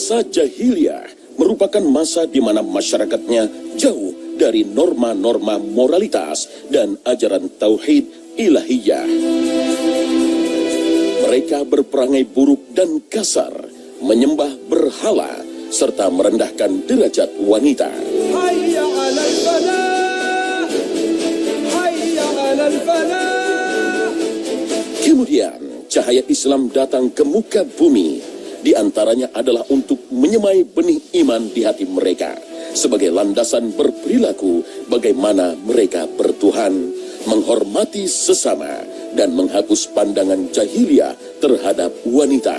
Masa jahiliyah merupakan masa di mana masyarakatnya jauh dari norma-norma moralitas dan ajaran tauhid ilahiyah. Mereka berperangai buruk dan kasar, menyembah berhala, serta merendahkan derajat wanita. Hayya 'alal falah, hayya 'alal falah. Kemudian cahaya Islam datang ke muka bumi. Di antaranya adalah untuk menyemai benih iman di hati mereka sebagai landasan berperilaku bagaimana mereka bertuhan, menghormati sesama, dan menghapus pandangan jahiliyah terhadap wanita.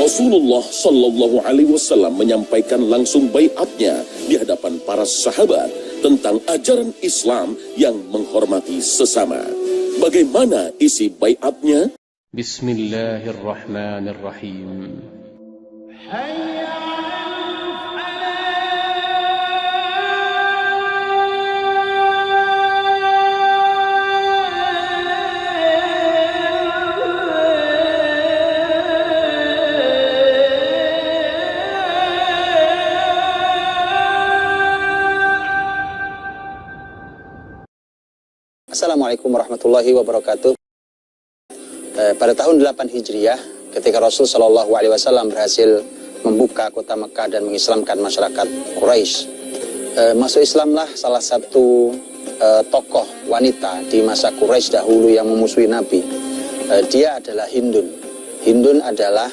Rasulullah Shallallahu Alaihi Wasallam menyampaikan langsung baiatnya di hadapan para sahabat tentang ajaran Islam yang menghormati sesama. Bagaimana isi baiatnya? Bismillahirrahmanirrahim. Assalamualaikum warahmatullahi wabarakatuh. Pada tahun 8 Hijriah, ketika Rasul Shallallahu Alaihi Wasallam berhasil membuka kota Mekah dan mengislamkan masyarakat Quraisy, masuk Islamlah salah satu tokoh wanita di masa Quraisy dahulu yang memusuhi Nabi. Dia adalah Hindun. Hindun adalah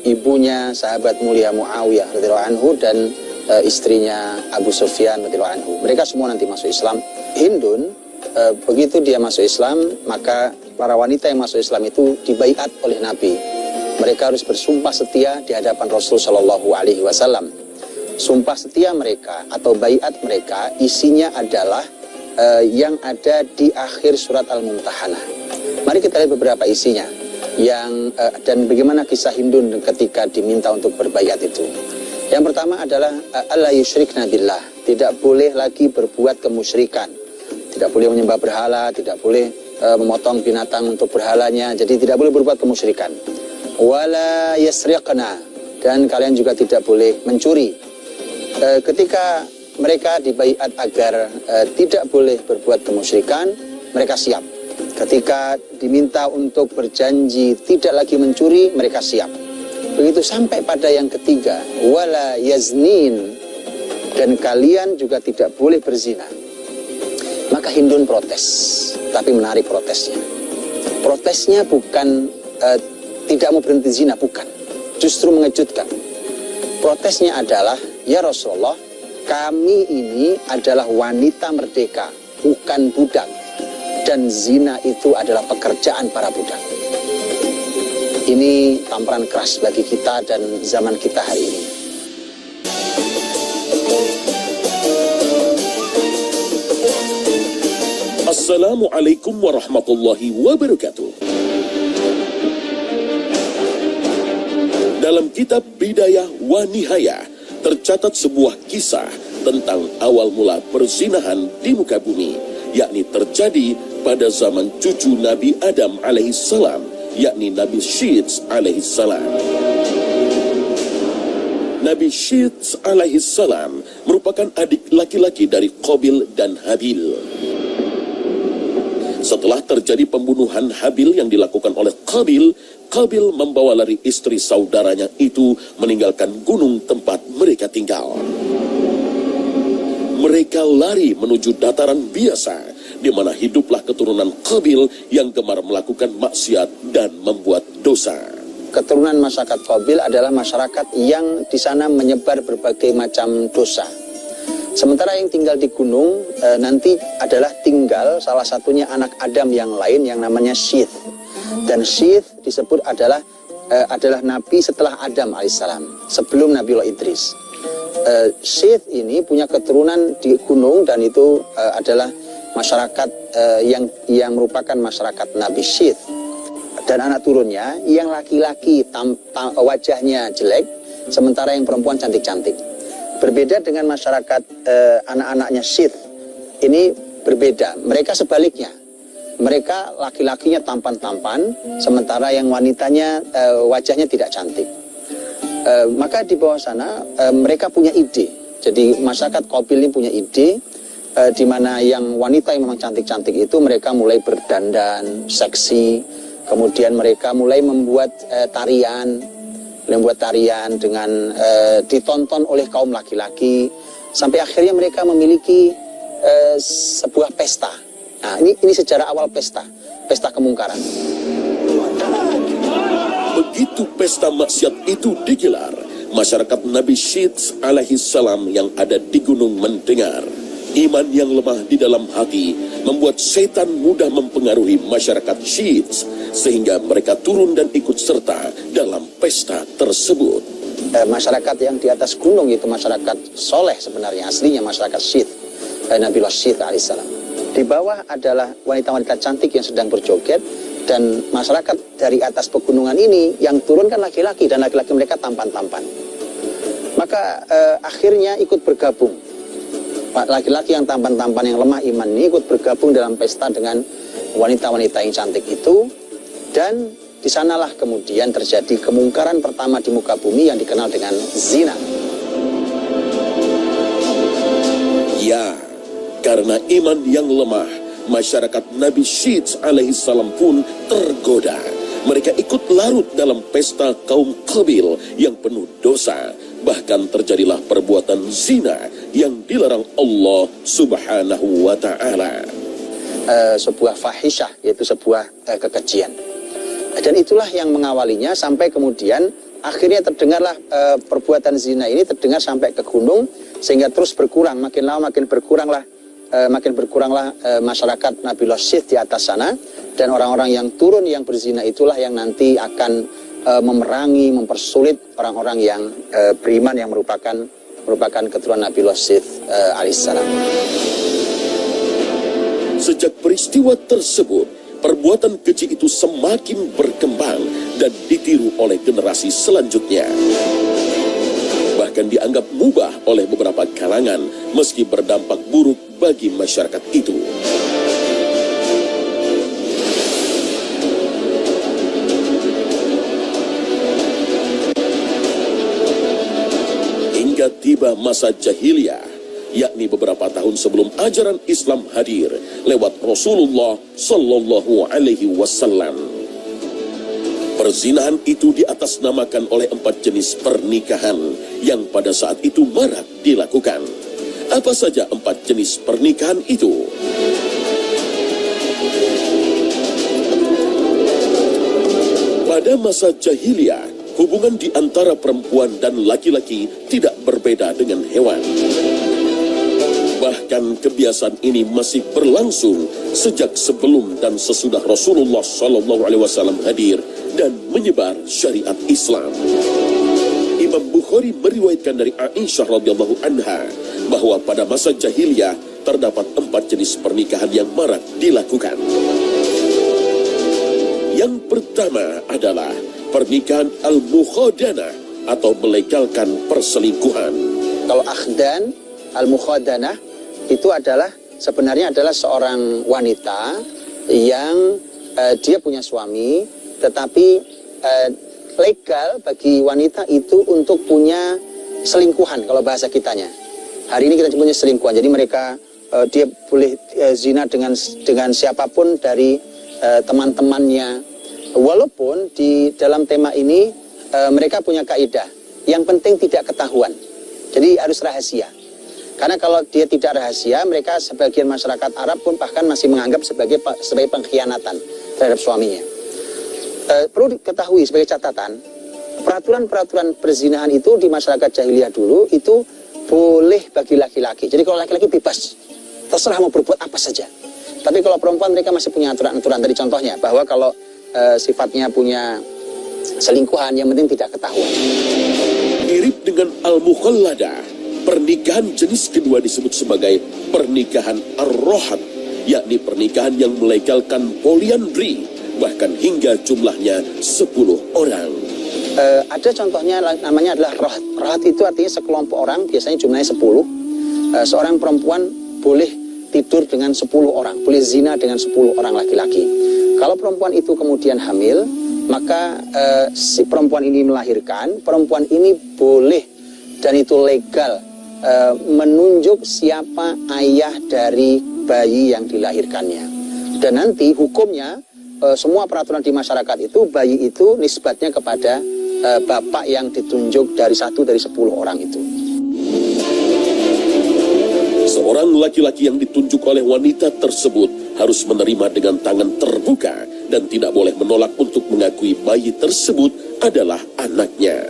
ibunya sahabat mulia Muawiyah radhiyallahu anhu dan istrinya Abu Sufyan radhiyallahu anhu. Mereka semua nanti masuk Islam. Hindun, begitu dia masuk Islam, maka para wanita yang masuk Islam itu dibaiat oleh Nabi. Mereka harus bersumpah setia di hadapan Rasul Shallallahu Alaihi Wasallam. Sumpah setia mereka atau baiat mereka isinya adalah yang ada di akhir surat Al-Mumtahanah. Mari kita lihat beberapa isinya dan bagaimana kisah Hindun ketika diminta untuk berbaiat itu. Yang pertama adalah alla yusyrikna billah, tidak boleh lagi berbuat kemusyrikan. Tidak boleh menyembah berhala, tidak boleh memotong binatang untuk berhalanya, jadi tidak boleh berbuat kemusyrikan. Wala yasriqna, dan kalian juga tidak boleh mencuri. Ketika mereka dibaiat agar tidak boleh berbuat kemusyrikan, mereka siap. Ketika diminta untuk berjanji tidak lagi mencuri, mereka siap. Begitu sampai pada yang ketiga, wala yaznin, dan kalian juga tidak boleh berzina. Maka Hindun protes, tapi menarik protesnya. Protesnya bukan tidak mau berhenti zina, bukan. Justru mengejutkan. Protesnya adalah, ya Rasulullah, kami ini adalah wanita merdeka, bukan budak. Dan zina itu adalah pekerjaan para budak. Ini tamparan keras bagi kita dan zaman kita hari ini. Assalamualaikum warahmatullahi wabarakatuh. Dalam kitab Bidayah wa Nihayah tercatat sebuah kisah tentang awal mula perzinahan di muka bumi, yakni terjadi pada zaman cucu Nabi Adam alaihissalam, yakni Nabi Syits alaihissalam. Nabi Syits alaihissalam merupakan adik laki-laki dari Qabil dan Habil. Setelah terjadi pembunuhan Habil yang dilakukan oleh Qabil, Qabil membawa lari istri saudaranya itu meninggalkan gunung tempat mereka tinggal. Mereka lari menuju dataran biasa, di mana hiduplah keturunan Qabil yang gemar melakukan maksiat dan membuat dosa. Keturunan masyarakat Qabil adalah masyarakat yang di sana menyebar berbagai macam dosa. Sementara yang tinggal di gunung nanti adalah tinggal salah satunya anak Adam yang lain yang namanya Syith. Dan Syith disebut adalah nabi setelah Adam alaihissalam, sebelum Nabiullah Idris. Syith ini punya keturunan di gunung dan itu adalah masyarakat yang merupakan masyarakat Nabi Syith. Dan anak turunnya yang laki-laki wajahnya jelek, sementara yang perempuan cantik-cantik. Berbeda dengan masyarakat anak-anaknya Syith, ini berbeda. Mereka sebaliknya. mereka laki-lakinya tampan-tampan, sementara yang wanitanya wajahnya tidak cantik. Maka di bawah sana mereka punya ide. Jadi masyarakat Qabil ini punya ide, di mana yang wanita yang memang cantik-cantik itu mereka mulai berdandan seksi, kemudian mereka mulai membuat tarian dengan ditonton oleh kaum laki-laki, sampai akhirnya mereka memiliki sebuah pesta. Nah, ini sejarah awal pesta kemungkaran. Begitu pesta maksiat itu digelar, masyarakat Nabi Syith alaihi salam yang ada di gunung mendengar. Iman yang lemah di dalam hati membuat setan mudah mempengaruhi masyarakat Syith, sehingga mereka turun dan ikut serta dalam pesta tersebut. Masyarakat yang di atas gunung itu masyarakat soleh sebenarnya, aslinya masyarakat Syith, Nabiullah Syith alaihissalam. Di bawah adalah wanita-wanita cantik yang sedang berjoget, dan masyarakat dari atas pegunungan ini yang turun kan laki-laki, dan laki-laki mereka tampan-tampan. Maka akhirnya ikut bergabung. Laki-laki yang tampan-tampan yang lemah iman ini ikut bergabung dalam pesta dengan wanita-wanita yang cantik itu, dan di sanalah kemudian terjadi kemungkaran pertama di muka bumi yang dikenal dengan zina. Ya, karena iman yang lemah, masyarakat Nabi Syith alaihi salam pun tergoda. Mereka ikut larut dalam pesta kaum Qabil yang penuh dosa. Bahkan terjadilah perbuatan zina yang dilarang Allah subhanahu wa ta'ala. Sebuah fahisyah, yaitu sebuah kekejian. Dan itulah yang mengawalinya sampai kemudian akhirnya terdengarlah perbuatan zina ini terdengar sampai ke gunung, sehingga terus berkurang, makin lama makin berkuranglah masyarakat Nabiullah Syith di atas sana, dan orang-orang yang turun yang berzina itulah yang nanti akan memerangi, mempersulit orang-orang yang beriman yang merupakan keturunan Nabiullah Syith alaihissalam. Sejak peristiwa tersebut, perbuatan keji itu semakin berkembang dan ditiru oleh generasi selanjutnya. Bahkan dianggap mubah oleh beberapa kalangan meski berdampak buruk bagi masyarakat itu. Hingga tiba masa jahiliyah, yakni beberapa tahun sebelum ajaran Islam hadir lewat Rasulullah Sallallahu Alaihi Wasallam. Perzinahan itu diatasnamakan oleh 4 jenis pernikahan yang pada saat itu marak dilakukan. Apa saja 4 jenis pernikahan itu? Pada masa jahiliyah, hubungan di antara perempuan dan laki-laki tidak berbeda dengan hewan. Bahkan kebiasaan ini masih berlangsung sejak sebelum dan sesudah Rasulullah SAW hadir dan menyebar syariat Islam. Imam Bukhari meriwayatkan dari Aisyah radhiyallahu anha bahwa pada masa jahiliyah terdapat 4 jenis pernikahan yang marak dilakukan. Yang pertama adalah pernikahan al-mukhadanah atau melegalkan perselingkuhan. Kalau akhdan, al-mukhadanah itu sebenarnya adalah seorang wanita yang dia punya suami, tetapi legal bagi wanita itu untuk punya selingkuhan kalau bahasa kitanya. Hari ini kita punya selingkuhan. Jadi mereka dia boleh zina dengan siapapun dari teman-temannya. Walaupun di dalam tema ini mereka punya kaidah, yang penting tidak ketahuan. Jadi harus rahasia. Karena kalau dia tidak rahasia, mereka sebagian masyarakat Arab pun bahkan masih menganggap sebagai pengkhianatan terhadap suaminya. Perlu diketahui sebagai catatan, peraturan-peraturan perzinahan itu di masyarakat jahiliyah dulu itu boleh bagi laki-laki. Jadi kalau laki-laki bebas, terserah mau berbuat apa saja. Tapi kalau perempuan mereka masih punya aturan-aturan. Tadi contohnya bahwa kalau sifatnya punya selingkuhan, yang penting tidak ketahuan. Mirip dengan al-mukhalladah, pernikahan jenis kedua disebut sebagai pernikahan ar-rohat, yakni pernikahan yang melegalkan poliandri, bahkan hingga jumlahnya 10 orang. Ada contohnya namanya adalah rohat. Rohat itu artinya sekelompok orang, biasanya jumlahnya 10. Seorang perempuan boleh tidur dengan 10 orang, boleh zina dengan 10 orang laki-laki. Kalau perempuan itu kemudian hamil, maka si perempuan ini melahirkan, perempuan ini boleh dan itu legal menunjuk siapa ayah dari bayi yang dilahirkannya. Dan nanti hukumnya semua peraturan di masyarakat itu, bayi itu nisbatnya kepada bapak yang ditunjuk dari 1 dari 10 orang itu. Seorang laki-laki yang ditunjuk oleh wanita tersebut harus menerima dengan tangan terbuka dan tidak boleh menolak untuk mengakui bayi tersebut adalah anaknya.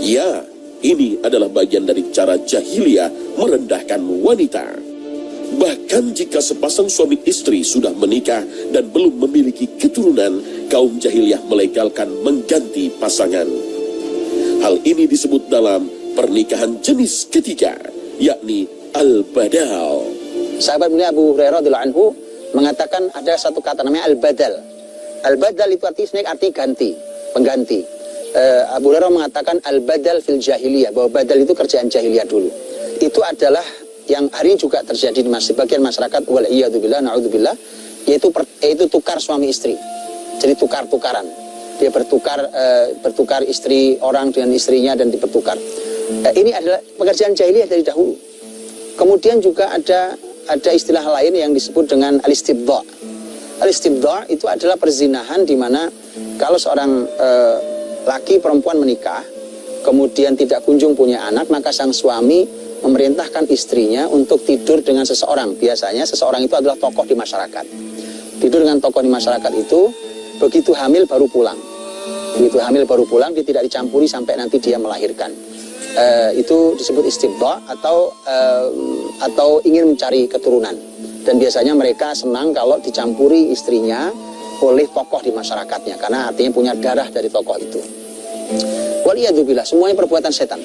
Ya, ini adalah bagian dari cara jahiliyah merendahkan wanita. Bahkan jika sepasang suami istri sudah menikah dan belum memiliki keturunan, kaum jahiliyah melegalkan mengganti pasangan. Hal ini disebut dalam pernikahan jenis ketiga, yakni al-badal. Sahabat mulia Abu Hurairah radhiyallahu anhu mengatakan ada satu kata namanya al-badal. Al-badal itu artinya ganti, pengganti. Abu Hurairah mengatakan al-badal fil jahiliyah, bahwa badal itu kerjaan jahiliyah dulu. Itu adalah yang hari ini juga terjadi di sebagian masyarakat, wal'iyadzubillah, na'udzubillah, yaitu tukar suami istri. Jadi tukar-tukaran. Dia bertukar istri orang dengan istrinya dan dipertukar. Ini adalah pekerjaan jahiliyah dari dahulu. Kemudian juga ada istilah lain yang disebut dengan al-istibdha'. Al-istibdha' itu adalah perzinahan di mana kalau seorang laki perempuan menikah, kemudian tidak kunjung punya anak, maka sang suami memerintahkan istrinya untuk tidur dengan seseorang. Biasanya seseorang itu adalah tokoh di masyarakat. Tidur dengan tokoh di masyarakat itu, begitu hamil baru pulang. Begitu hamil baru pulang, dia tidak dicampuri sampai nanti dia melahirkan. Itu disebut istibdha' atau ingin mencari keturunan. Dan biasanya mereka senang kalau dicampuri istrinya oleh tokoh di masyarakatnya, karena artinya punya darah dari tokoh itu. Waliyadzubillah, semuanya perbuatan setan.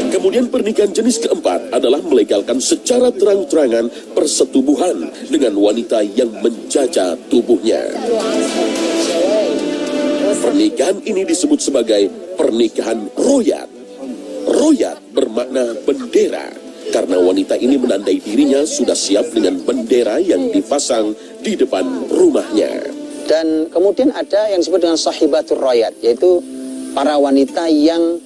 Kemudian pernikahan jenis keempat adalah melegalkan secara terang-terangan persetubuhan dengan wanita yang menjajah tubuhnya. Pernikahan ini disebut sebagai pernikahan royat. Royat bermakna bendera, karena wanita ini menandai dirinya sudah siap dengan bendera yang dipasang di depan rumahnya. Dan kemudian ada yang disebut dengan sahibatur royat, yaitu para wanita yang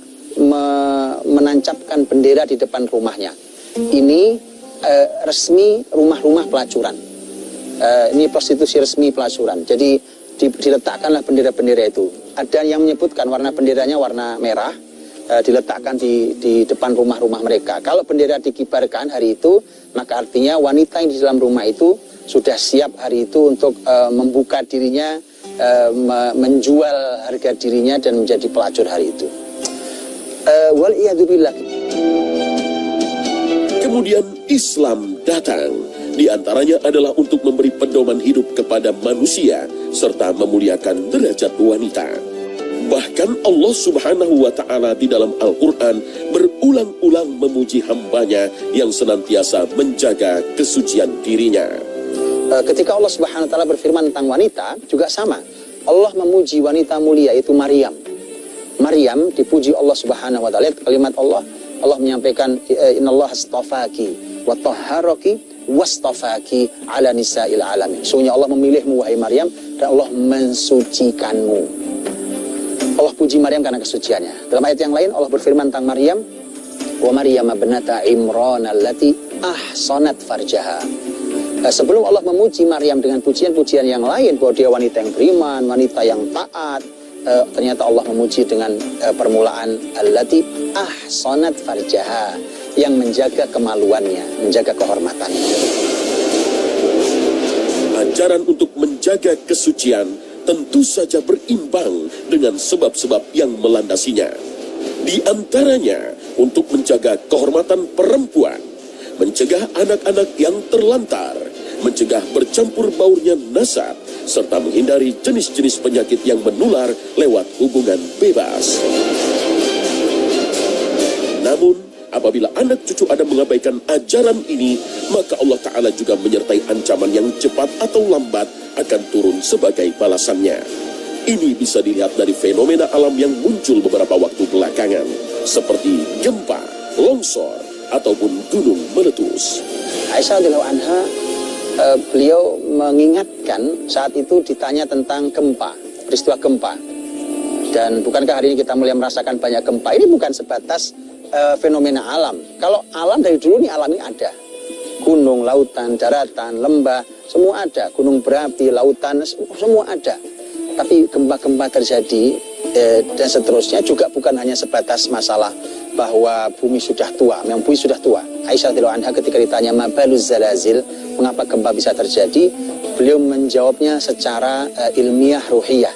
menancapkan bendera di depan rumahnya. Ini resmi rumah-rumah pelacuran. Ini prostitusi resmi pelacuran. Jadi diletakkanlah bendera-bendera itu. Ada yang menyebutkan warna benderanya warna merah, diletakkan di depan rumah-rumah mereka. Kalau bendera dikibarkan hari itu, maka artinya wanita yang di dalam rumah itu sudah siap hari itu untuk membuka dirinya, menjual harga dirinya dan menjadi pelacur hari itu. Wal'iyadzubillah. Kemudian Islam datang. Di antaranya adalah untuk memberi pedoman hidup kepada manusia serta memuliakan derajat wanita. Bahkan Allah Subhanahu wa Ta'ala di dalam Al-Quran berulang-ulang memuji hambanya yang senantiasa menjaga kesucian dirinya. Ketika Allah Subhanahu wa Ta'ala berfirman tentang wanita juga sama. Allah memuji wanita mulia, yaitu Maryam. Maryam dipuji Allah Subhanahu wa Ta'ala. Kalimat Allah menyampaikan innallaha astafaki wa tahharaki wastafaki ala nisa'il alamin. Sesungguhnya Allah memilihmu wahai Maryam dan Allah mensucikanmu. Allah puji Maryam karena kesuciannya. Dalam ayat yang lain Allah berfirman tentang Maryam, wa Maryam ibnata Imran allati ahsanat farjaha. Sebelum Allah memuji Maryam dengan pujian-pujian yang lain bahwa dia wanita yang beriman, wanita yang taat, ternyata Allah memuji dengan permulaan allati ahsanat farjaha, yang menjaga kemaluannya, menjaga kehormatannya. Ajaran untuk menjaga kesucian tentu saja berimbang dengan sebab-sebab yang melandasinya. Di antaranya untuk menjaga kehormatan perempuan, mencegah anak-anak yang terlantar, mencegah bercampur baurnya nasab, serta menghindari jenis-jenis penyakit yang menular lewat hubungan bebas. Namun, apabila anak cucu Adam mengabaikan ajaran ini, maka Allah Ta'ala juga menyertai ancaman yang cepat atau lambat akan turun sebagai balasannya. Ini bisa dilihat dari fenomena alam yang muncul beberapa waktu belakangan, seperti gempa, longsor, ataupun gunung meletus. Aisyah radhiyallahu anha, beliau mengingatkan saat itu ditanya tentang gempa, peristiwa gempa. Dan bukankah hari ini kita mulai merasakan banyak gempa? Ini bukan sebatas fenomena alam. Kalau alam dari dulu nih, alam ini ada. Gunung, lautan, daratan, lembah, semua ada. Gunung berapi, lautan, semua ada. Tapi gempa-gempa terjadi dan seterusnya juga bukan hanya sebatas masalah bahwa bumi sudah tua. Memang bumi sudah tua. Aisyah radhiyallahu anha ketika ditanya mabaluz zalazil, mengapa gempa bisa terjadi, beliau menjawabnya secara ilmiah, ruhiyah,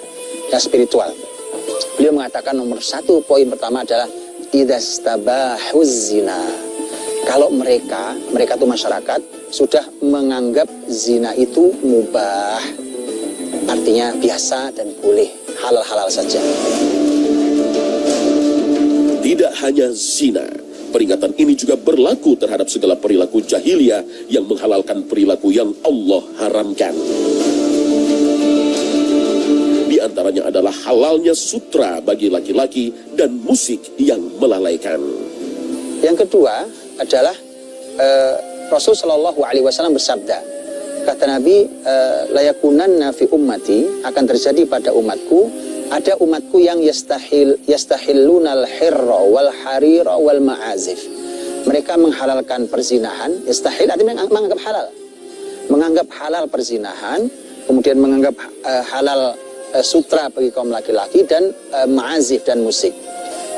dan spiritual. Beliau mengatakan nomor satu, poin pertama adalah idastabahuz zina. Kalau mereka itu masyarakat sudah menganggap zina itu mubah, artinya biasa dan boleh, halal-halal saja. Tidak hanya zina, peringatan ini juga berlaku terhadap segala perilaku jahiliyah yang menghalalkan perilaku yang Allah haramkan. Di antaranya adalah halalnya sutra bagi laki-laki dan musik yang melalaikan. Yang kedua adalah Rasul Shallallahu Alaihi Wasallam bersabda, kata Nabi, layakunanna fi ummati, akan terjadi pada umatku, ada umatku yang yastahillunal hirra wal harira wal ma'azif. Mereka menghalalkan perzinahan. Yastahil artinya menganggap halal, menganggap halal perzinahan, kemudian menganggap halal sutra bagi kaum laki-laki, dan ma'azif dan musik.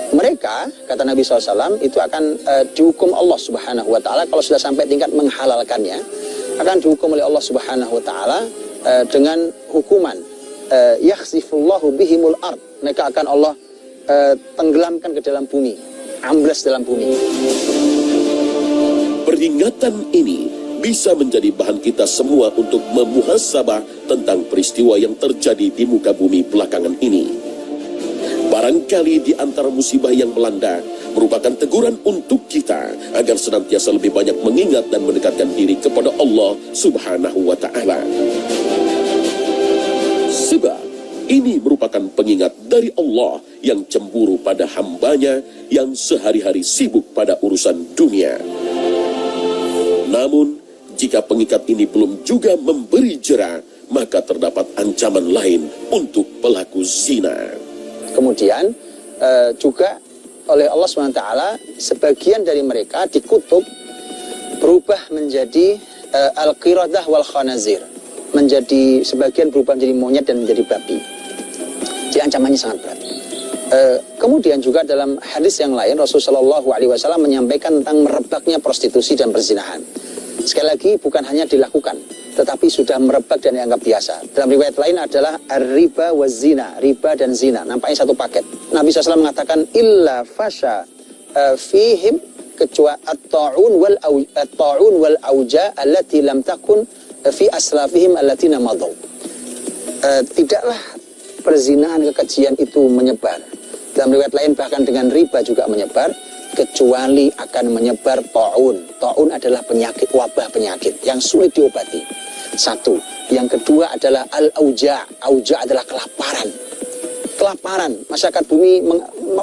Mereka, kata Nabi SAW, itu akan dihukum Allah Subhanahu Wa Taala kalau sudah sampai tingkat menghalalkannya, akan dihukum oleh Allah Subhanahu Wa Taala dengan hukuman yakhsifullahu bihimul ard. Mereka akan Allah tenggelamkan ke dalam bumi, ambles dalam bumi. Peringatan ini bisa menjadi bahan kita semua untuk memuhasabah tentang peristiwa yang terjadi di muka bumi belakangan ini. Barangkali di antara musibah yang melanda merupakan teguran untuk kita agar senantiasa lebih banyak mengingat dan mendekatkan diri kepada Allah Subhanahu wa Ta'ala. Sebab ini merupakan pengingat dari Allah yang cemburu pada hambanya yang sehari-hari sibuk pada urusan dunia. Namun, jika pengikat ini belum juga memberi jera, maka terdapat ancaman lain untuk pelaku zina. Kemudian juga oleh Allah SWT, sebagian dari mereka dikutuk berubah menjadi al-qiraddah wal khanazir, menjadi sebagian berubah menjadi monyet dan menjadi babi. Jadi ancamannya sangat berat. Kemudian juga dalam hadis yang lain Rasulullah SAW menyampaikan tentang merebaknya prostitusi dan perzinahan. Sekali lagi, bukan hanya dilakukan, tetapi sudah merebak dan dianggap biasa. Dalam riwayat lain adalah riba wa zina, riba dan zina, nampaknya satu paket. Nabi SAW mengatakan illa fasha fihim, kecuali at-ta'un wal auja allati lam takun fi aslafihim allati namadau. Tidaklah perzinahan, kekejian itu menyebar. Dalam riwayat lain bahkan dengan riba juga menyebar, kecuali akan menyebar ta'un. Ta'un adalah penyakit, wabah penyakit yang sulit diobati. Satu. Yang kedua adalah al-auja. Auja adalah kelaparan. Kelaparan. Masyarakat bumi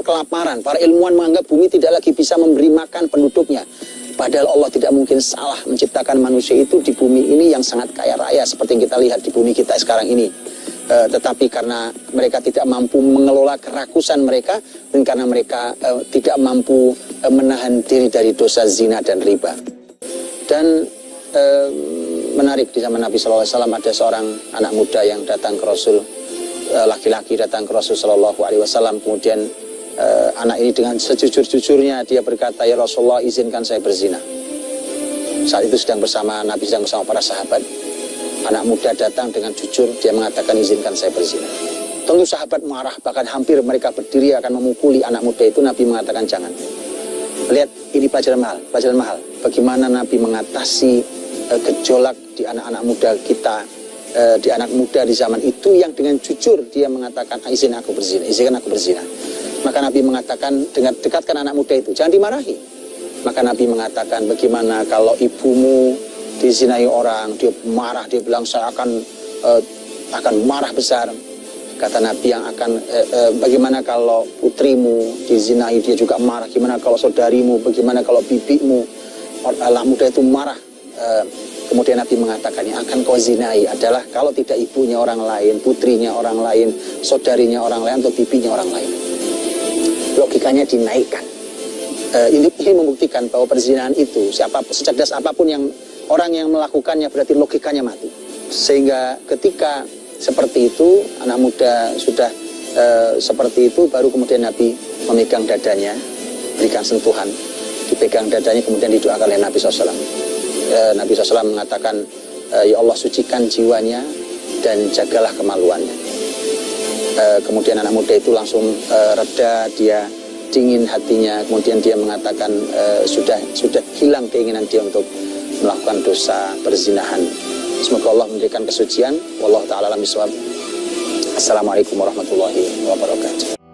kelaparan. Para ilmuwan menganggap bumi tidak lagi bisa memberi makan penduduknya. Padahal Allah tidak mungkin salah menciptakan manusia itu di bumi ini yang sangat kaya raya seperti yang kita lihat di bumi kita sekarang ini. Tetapi karena mereka tidak mampu mengelola kerakusan mereka, dan karena mereka tidak mampu menahan diri dari dosa zina dan riba. Dan menarik, di zaman Nabi SAW ada seorang anak muda yang datang ke Rasul, laki-laki datang ke Rasul SAW, kemudian anak ini dengan sejujur-jujurnya dia berkata, ya Rasulullah, izinkan saya berzina. Saat itu sedang bersama Nabi, sedang bersama para sahabat. Anak muda datang dengan jujur, dia mengatakan izinkan saya berzina. Tentu sahabat marah, bahkan hampir mereka berdiri akan memukuli anak muda itu. Nabi mengatakan jangan. Lihat, ini pelajaran mahal. Bagaimana Nabi mengatasi gejolak di anak-anak muda kita, di anak muda di zaman itu yang dengan jujur dia mengatakan izinkan aku berzina. Maka Nabi mengatakan, dekatkan anak muda itu, jangan dimarahi. Maka Nabi mengatakan, bagaimana kalau ibumu dizinai orang, dia marah, dia bilang saya akan marah besar. Kata Nabi yang akan bagaimana kalau putrimu dizinai, dia juga marah. Gimana kalau saudarimu, bagaimana kalau bibimu, anak muda itu marah. Kemudian Nabi mengatakan yang akan kau zinai adalah kalau tidak ibunya orang lain, putrinya orang lain, saudarinya orang lain, atau bibinya orang lain. Logikanya dinaikkan. Ini membuktikan bahwa perzinahan itu secerdas apapun yang orang yang melakukannya berarti logikanya mati. Sehingga ketika seperti itu, anak muda sudah seperti itu, baru kemudian Nabi memegang dadanya, berikan sentuhan, dipegang dadanya, kemudian didoakan oleh Nabi SAW. Nabi SAW mengatakan, ya Allah sucikan jiwanya dan jagalah kemaluannya. Kemudian anak muda itu langsung reda, dia dingin hatinya, kemudian dia mengatakan sudah hilang keinginan dia untuk melakukan dosa perzinahan. Semoga Allah memberikan kesucian. Wallahu ta'ala alam bishawab. Assalamualaikum warahmatullahi wabarakatuh.